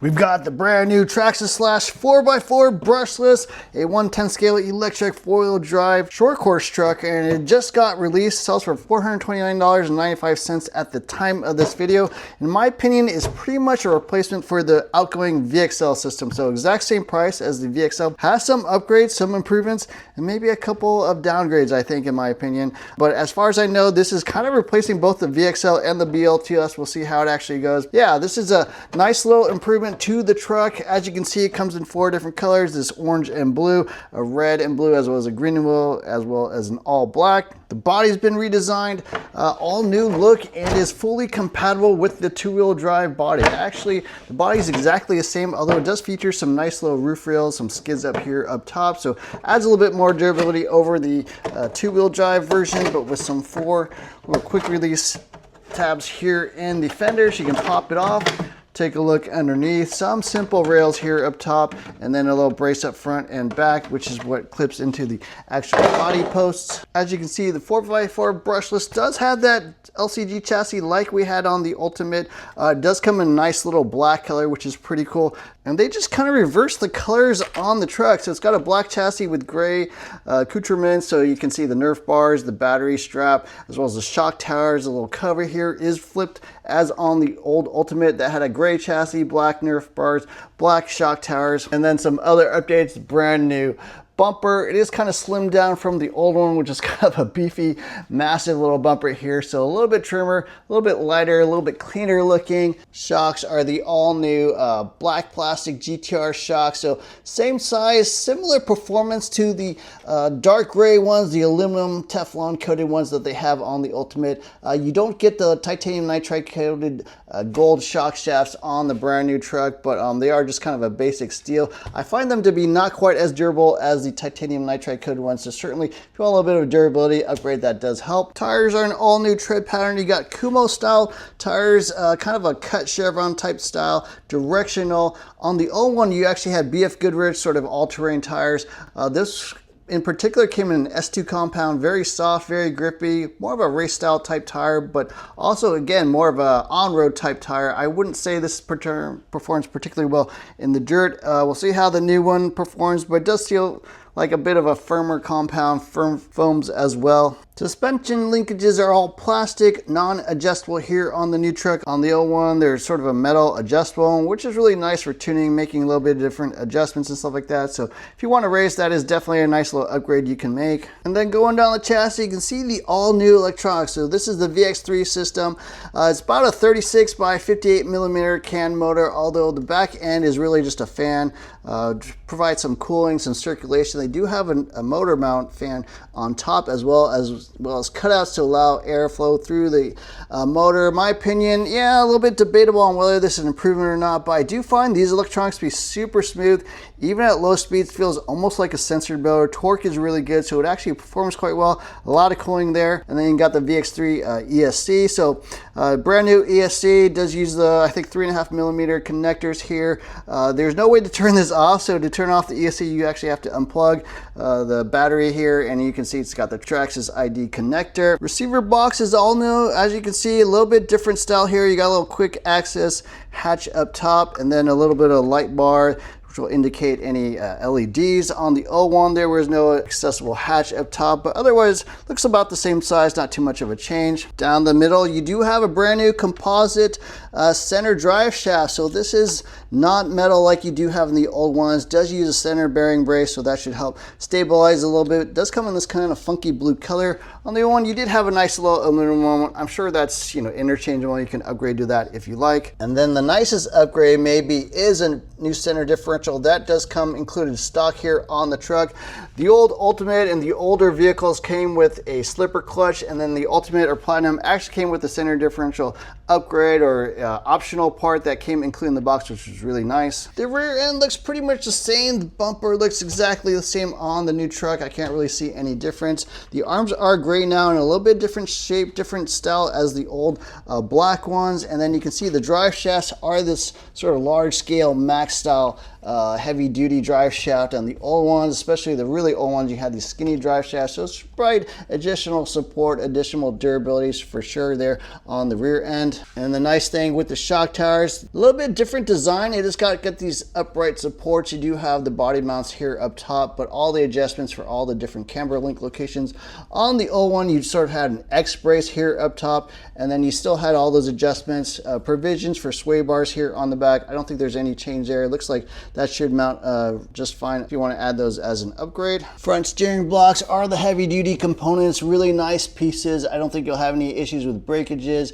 We've got the brand new Traxxas Slash 4x4 brushless, a 110 scale electric four-wheel drive short course truck, and it just got released. Sells for $429.95 at the time of this video. In my opinion, is pretty much a replacement for the outgoing VXL system. So exact same price as the VXL. Has some upgrades, some improvements, and maybe a couple of downgrades, I think, in my opinion. But as far as I know, this is kind of replacing both the VXL and the BLTS. We'll see how it actually goes. Yeah, this is a nice little improvement to the truck. As you can see, it comes in 4 different colors: this orange and blue, a red and blue, as well as a green and blue, as well as an all black. The body's been redesigned, all new look, and is fully compatible with the two-wheel drive body. Actually, the body is exactly the same, although it does feature some nice little roof rails, some skids up here up top, so adds a little bit more durability over the two-wheel drive version, but with some 4 little quick release tabs here in the fenders. You can pop it off. Take a look underneath. Some simple rails here up top, and then a little brace up front and back, which is what clips into the actual body posts. As you can see, the 4x4 brushless does have that LCG chassis like we had on the Ultimate. It does come in a nice little black color, which is pretty cool. And they just kind of reverse the colors on the truck. So it's got a black chassis with gray accoutrements, so you can see the Nerf bars, the battery strap, as well as the shock towers. The little cover here is flipped as on the old Ultimate that had a gray chassis, black Nerf bars, black shock towers, and then some other updates. Brand new bumper. It is kind of slimmed down from the old one, which is kind of a beefy, massive little bumper here. So a little bit trimmer, a little bit lighter, a little bit cleaner looking. Shocks are the all new black plastic GTR shocks. So same size, similar performance to the dark gray ones, the aluminum Teflon coated ones that they have on the Ultimate. You don't get the titanium nitride coated gold shock shafts on the brand new truck, but they are just kind of a basic steel. I find them to be not quite as durable as the titanium nitride coated ones, so certainly if you want a little bit of durability upgrade, that does help. Tires are an all new tread pattern. You got Kumo style tires, kind of a cut chevron type style, directional. On the old one, you actually had BF Goodrich sort of all-terrain tires. This in particular came in an S2 compound, very soft, very grippy, more of a race style type tire, but also again more of a on-road type tire. I wouldn't say this performs particularly well in the dirt. We'll see how the new one performs, but it does feel like a bit of a firmer compound, firm foams as well. Suspension linkages are all plastic, non-adjustable here on the new truck. On the old one, there's sort of a metal adjustable one, which is really nice for tuning, making a little bit of different adjustments and stuff like that. So if you want to race, that is definitely a nice little upgrade you can make. And then going down the chassis, you can see the all new electronics. So this is the VX3 system. It's about a 36 by 58 millimeter can motor, although the back end is really just a fan. Provides some cooling, some circulation. They do have a motor mount fan on top, as well as cutouts to allow airflow through the motor. In my opinion, yeah, a little bit debatable on whether this is an improvement or not, but I do find these electronics to be super smooth. Even at low speeds, feels almost like a censored motor. Torque is really good, so it actually performs quite well. A lot of cooling there. And then you got the VX3 ESC. So brand new ESC, does use the, I think, 3.5 millimeter connectors here. There's no way to turn this off, so to turn off the ESC, you actually have to unplug the battery here, and you can see it's got the Traxxas ID connector. Receiver box is all new. As you can see, a little bit different style here. You got a little quick access hatch up top, and then a little bit of light bar, which will indicate any LEDs. On the old one, there was no accessible hatch up top, but otherwise looks about the same size, not too much of a change. Down the middle, you do have a brand new composite center drive shaft. So this is not metal like you do have in the old ones. Does use a center bearing brace, so that should help stabilize a little bit. It does come in this kind of funky blue color. On the old one, you did have a nice little aluminum one. I'm sure that's, you know, interchangeable. You can upgrade to that if you like. And then the nicest upgrade maybe is a new center differential. That does come included stock here on the truck. The old Ultimate and the older vehicles came with a slipper clutch, and then the Ultimate or Platinum actually came with the center differential upgrade or optional part that came included in the box, which was really nice. The rear end looks pretty much the same. The bumper looks exactly the same on the new truck. I can't really see any difference. The arms are gray now in a little bit different shape, different style as the old black ones. And then you can see the drive shafts are this sort of large scale max style heavy duty drive shaft. On the old ones, especially the really old ones, you had these skinny drive shafts, so it's provide additional support, additional durabilities for sure there on the rear end. end. And the nice thing with the shock tires, a little bit different design. It just got these upright supports. You do have the body mounts here up top, but all the adjustments for all the different camber link locations. On the old one, you sort of had an X brace here up top, and then you still had all those adjustments, provisions for sway bars here on the back. I don't think there's any change there. It looks like that should mount just fine if you want to add those as an upgrade. Front steering blocks are the heavy duty components, really nice pieces. I don't think you'll have any issues with breakages.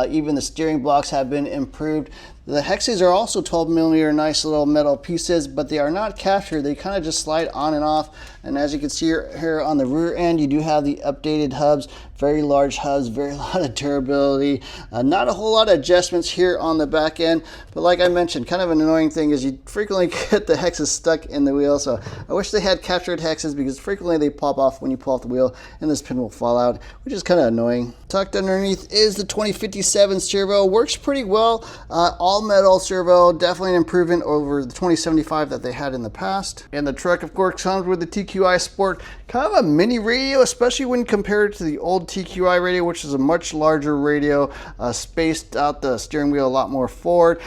Even the steering blocks have been improved. The hexes are also 12mm nice little metal pieces, but they are not captured. They kind of just slide on and off. And as you can see here on the rear end, you do have the updated hubs, very large hubs, very lot of durability. Not a whole lot of adjustments here on the back end, but like I mentioned, kind of an annoying thing is you frequently get the hexes stuck in the wheel. So I wish they had captured hexes because frequently they pop off when you pull off the wheel and this pin will fall out, which is kind of annoying. Tucked underneath is the 2057 servo. Works pretty well. All metal servo, definitely an improvement over the 2075 that they had in the past. And the truck, of course, comes with the TQI Sport, kind of a mini radio, especially when compared to the old TQI radio, which is a much larger radio, spaced out the steering wheel a lot more forward.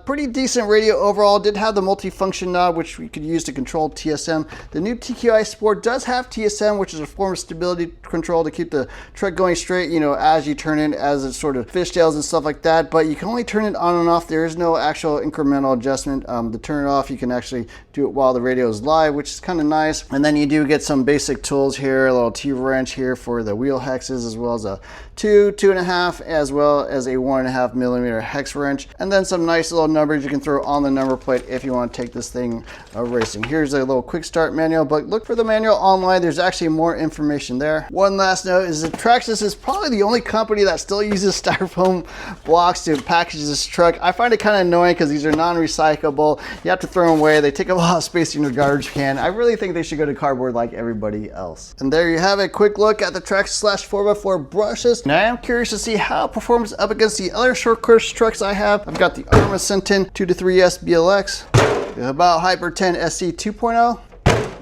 Pretty decent radio overall. Did have the multifunction knob, which we could use to control TSM. The new TQI Sport does have TSM, which is a form of stability control to keep the truck going straight, you know, as you turn it, as it sort of fishtails and stuff like that, but you can only turn it on and off. There is no actual incremental adjustment. To turn it off, you can actually do it while the radio is live, which is kind of nice. And then you do get some basic tools here, a little T-wrench here for the wheel hexes, as well as a 2.5, as well as a 1.5mm hex wrench. And then some nice little numbers you can throw on the number plate if you want to take this thing racing. Here's a little quick start manual, but look for the manual online. There's actually more information there. One last note is that Traxxas is probably the only company that still uses styrofoam blocks to package this truck. I find it kind of annoying because these are non-recyclable. You have to throw them away. They take up a lot of space in your garbage can. I really think they should go to cardboard like everybody else. And there you have a quick look at the Traxxas Slash 4x4 brushless. Now I am curious to see how it performs up against the other short course trucks I have. I've got the Arma Sentin 2-3S BLX, the About Hyper 10 SC 2.0,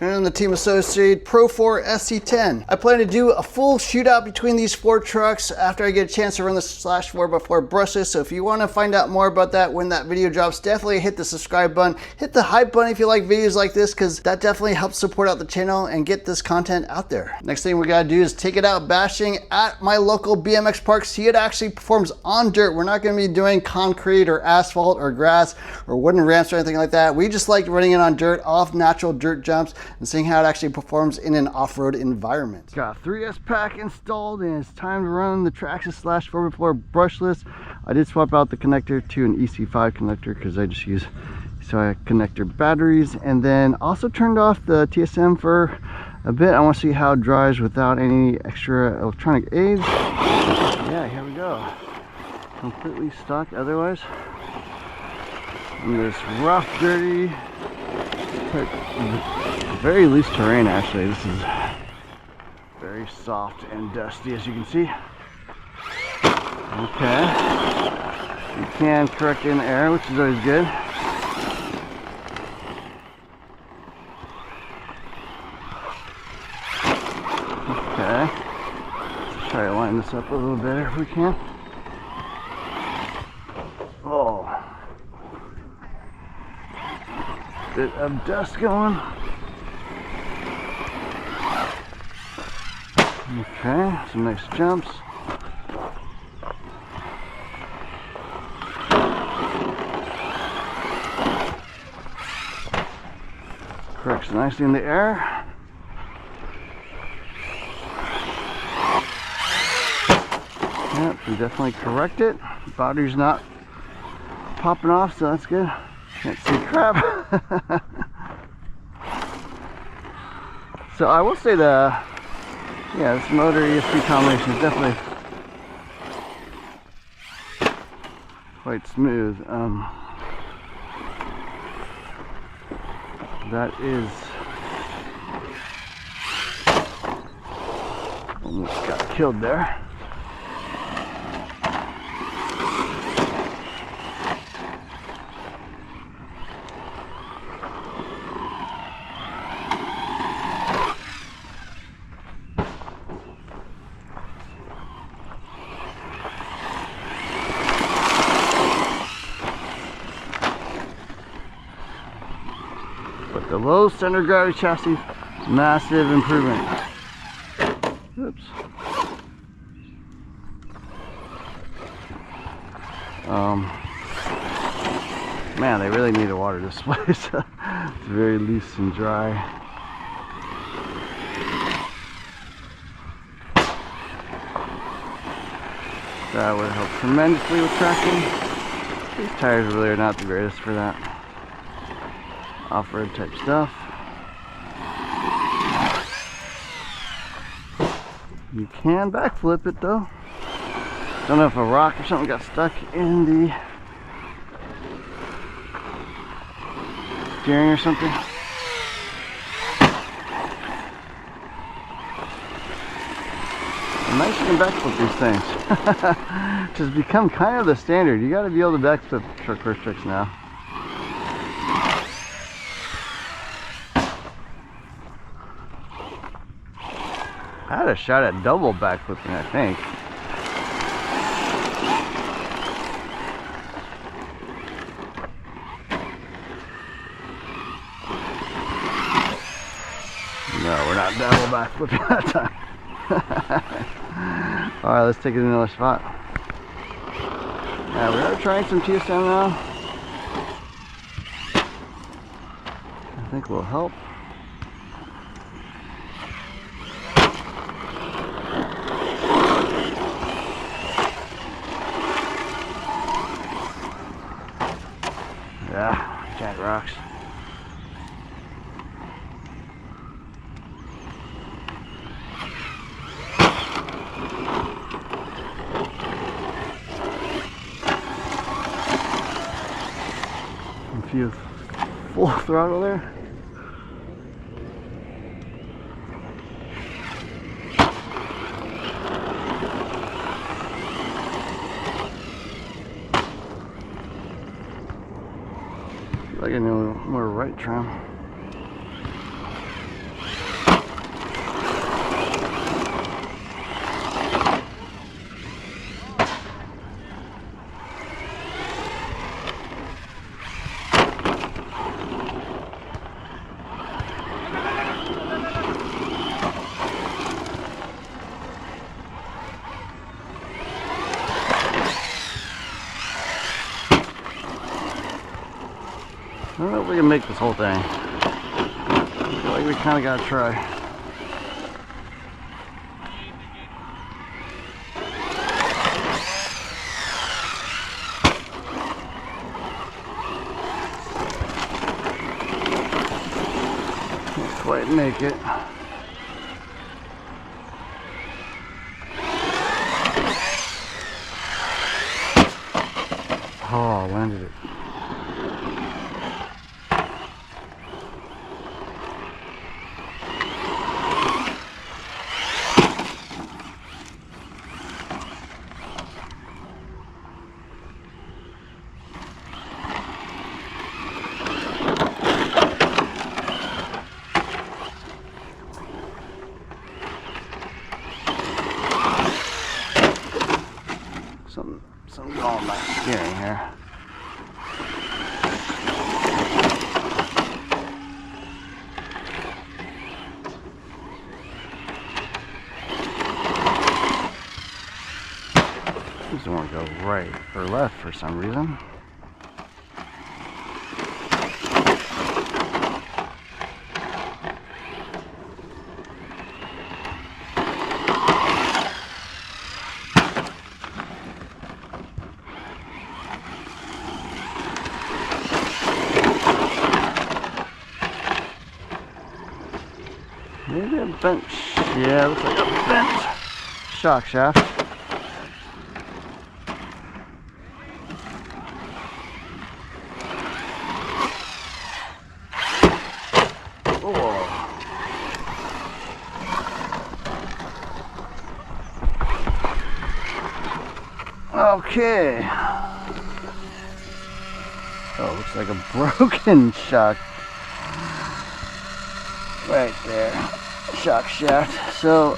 and the Team Associated Pro 4 SC10. I plan to do a full shootout between these four trucks after I get a chance to run the Slash 4x4 brushless. So if you want to find out more about that when that video drops, definitely hit the subscribe button, hit the hype button if you like videos like this, because that definitely helps support out the channel and get this content out there. Next thing we gotta do is take it out bashing at my local BMX park, see it actually performs on dirt. We're not gonna be doing concrete or asphalt or grass or wooden ramps or anything like that. We just like running it on dirt, off natural dirt jumps, and seeing how it actually performs in an off-road environment. Got a 3S pack installed and it's time to run the Traxxas Slash 4x4 brushless. I did swap out the connector to an EC5 connector because I just use connector batteries, and then also turned off the TSM for a bit. I want to see how it drives without any extra electronic aids. Yeah, here we go. Completely stuck otherwise. In this rough, dirty, very loose terrain actually. This is very soft and dusty, as you can see. Okay. You can correct in the air, which is always good. Okay. Let's try to line this up a little better if we can. Oh. Bit of dust going. Okay, some nice jumps. Corrects nicely in the air. Yep, we definitely correct it. The battery's not popping off, so that's good. Can't see crap. So I will say this motor ESP combination is definitely quite smooth. That is almost got killed there. But the low center of gravity chassis, massive improvement. Oops. Man, they really need to water this place. It's very loose and dry. That would help tremendously with tracking. These tires really are not the greatest for that. Off-road type stuff. You can backflip it though. Don't know if a rock or something got stuck in the steering or something. Nice you can backflip these things. Which has become kind of the standard. You got to be able to backflip short course tricks now. I had a shot at double backflipping, I think. No, we're not double backflipping that time. Alright, let's take it to another spot. Yeah, we are trying some TSM now. I think will help. Yeah, giant rocks. A few full throttle there. I need a little more right trim. I don't know if we can make this whole thing. I feel like we kind of gotta try. Can't quite make it. Oh, landed it. Something going on my steering here. Just don't want to go right or left for some reason. Maybe a bent, yeah, looks like a bent shock shaft. Oh. Okay. Oh, looks like a broken shock right there. Shock shaft. So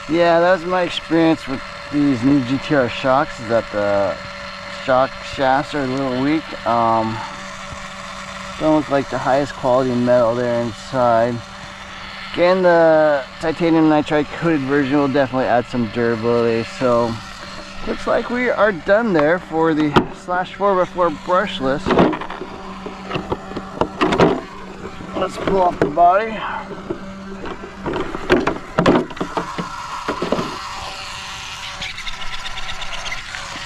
yeah, that was my experience with these new GTR shocks, is that the shock shafts are a little weak. Got Don't look like the highest quality metal there inside. Again, the titanium nitride coated version will definitely add some durability. So looks like we are done there for the Slash 4x4 brushless. Let's pull off the body.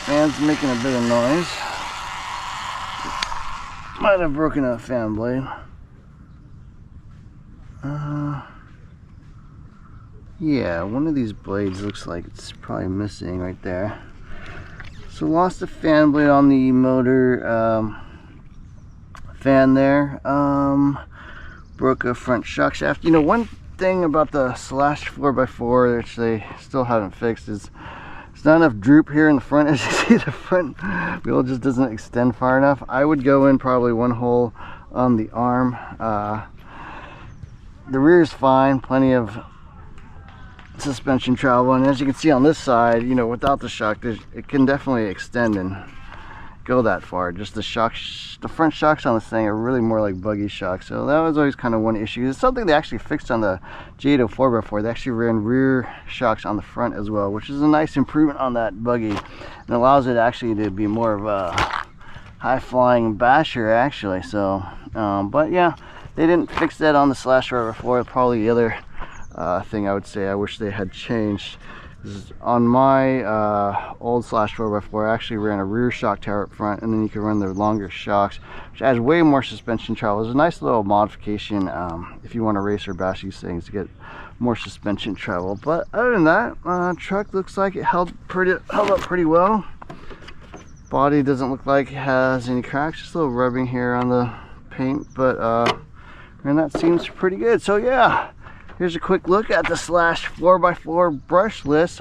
Fan's making a bit of noise. Might have broken a fan blade. Yeah, one of these blades looks like it's probably missing right there. So lost a fan blade on the motor fan there. Broke a front shock shaft. You know, one thing about the Slash 4x4 which they still haven't fixed is there's not enough droop here in the front. As you see, the front wheel just doesn't extend far enough. I would go in probably one hole on the arm. The rear is fine, plenty of suspension travel, and as you can see on this side, you know, without the shock, it can definitely extend and go that far. Just the front shocks on this thing are really more like buggy shocks, so that was always kind of one issue. It's something they actually fixed on the G8 4x4. They actually ran rear shocks on the front as well, which is a nice improvement on that buggy, and allows it actually to be more of a high-flying basher actually. So but yeah, they didn't fix that on the Slash 4x4. Probably the other thing I would say I wish they had changed is on my old Slash 4x4, I actually ran a rear shock tower up front, and then you can run the longer shocks, which adds way more suspension travel. It's a nice little modification if you want to race or bash these things to get more suspension travel. But other than that, truck looks like it held up pretty well. Body doesn't look like it has any cracks, just a little rubbing here on the paint, but and that seems pretty good. So yeah, here's a quick look at the Slash 4x4 brushless.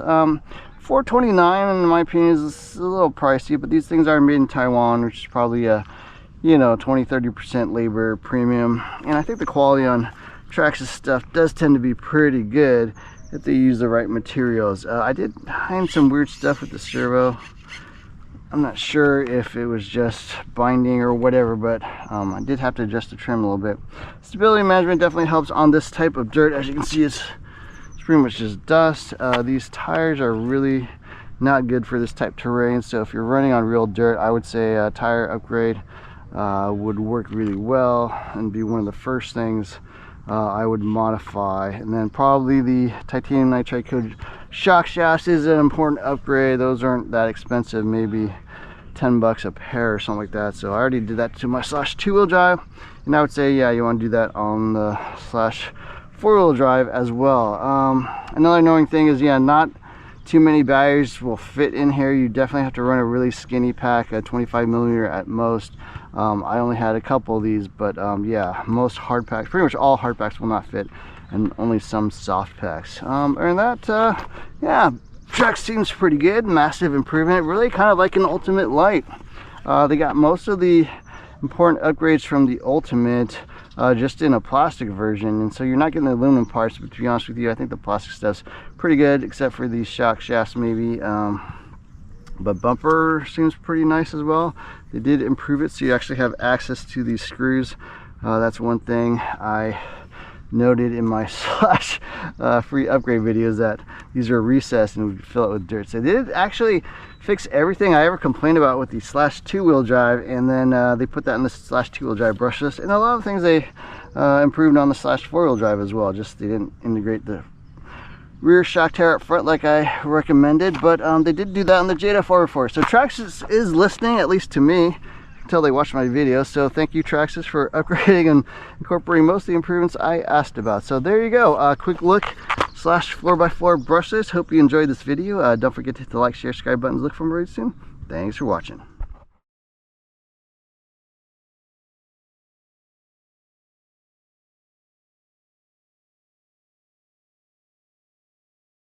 $429 in my opinion is a little pricey, but these things are made in Taiwan, which is probably a, you know, 20-30% labor premium. And I think the quality on Traxxas stuff does tend to be pretty good if they use the right materials. I did find some weird stuff with the servo. I'm not sure if it was just binding or whatever, but I did have to adjust the trim a little bit. Stability management definitely helps on this type of dirt. As you can see, it's pretty much just dust. These tires are really not good for this type of terrain, so if you're running on real dirt, I would say a tire upgrade would work really well and be one of the first things I would modify. And then probably the titanium nitride coated shock shafts is an important upgrade. Those aren't that expensive, maybe 10 bucks a pair or something like that. So I already did that to my Slash 2-wheel drive, and I would say, yeah, you want to do that on the Slash 4-wheel drive as well. Another annoying thing is, yeah, not too many batteries will fit in here. You definitely have to run a really skinny pack, a 25mm at most. I only had a couple of these, but yeah, most hard packs, pretty much all hard packs will not fit, and only some soft packs. And that, yeah, truck seems pretty good. Massive improvement, really kind of like an Ultimate Light. They got most of the important upgrades from the Ultimate just in a plastic version, and so you're not getting the aluminum parts. But to be honest with you, I think the plastic stuff's pretty good, except for these shock shafts maybe. But bumper seems pretty nice as well. They did improve it, so you actually have access to these screws. That's one thing I noted in my Slash free upgrade videos, that these are recessed and would fill it with dirt. So they did actually fix everything I ever complained about with the Slash 2-wheel drive, and then they put that in the Slash 2-wheel drive brushless, and a lot of things they improved on the Slash 4-wheel drive as well. Just they didn't integrate the rear shock tower up front like I recommended, but they did do that on the G8 4x4. So Traxxas is listening, at least to me, until they watch my video. So thank you, Traxxas, for upgrading and incorporating most of the improvements I asked about. So there you go, quick look, Slash 4x4 brushless. Hope you enjoyed this video. Don't forget to hit the like, share, subscribe buttons. Look for more very soon. Thanks for watching.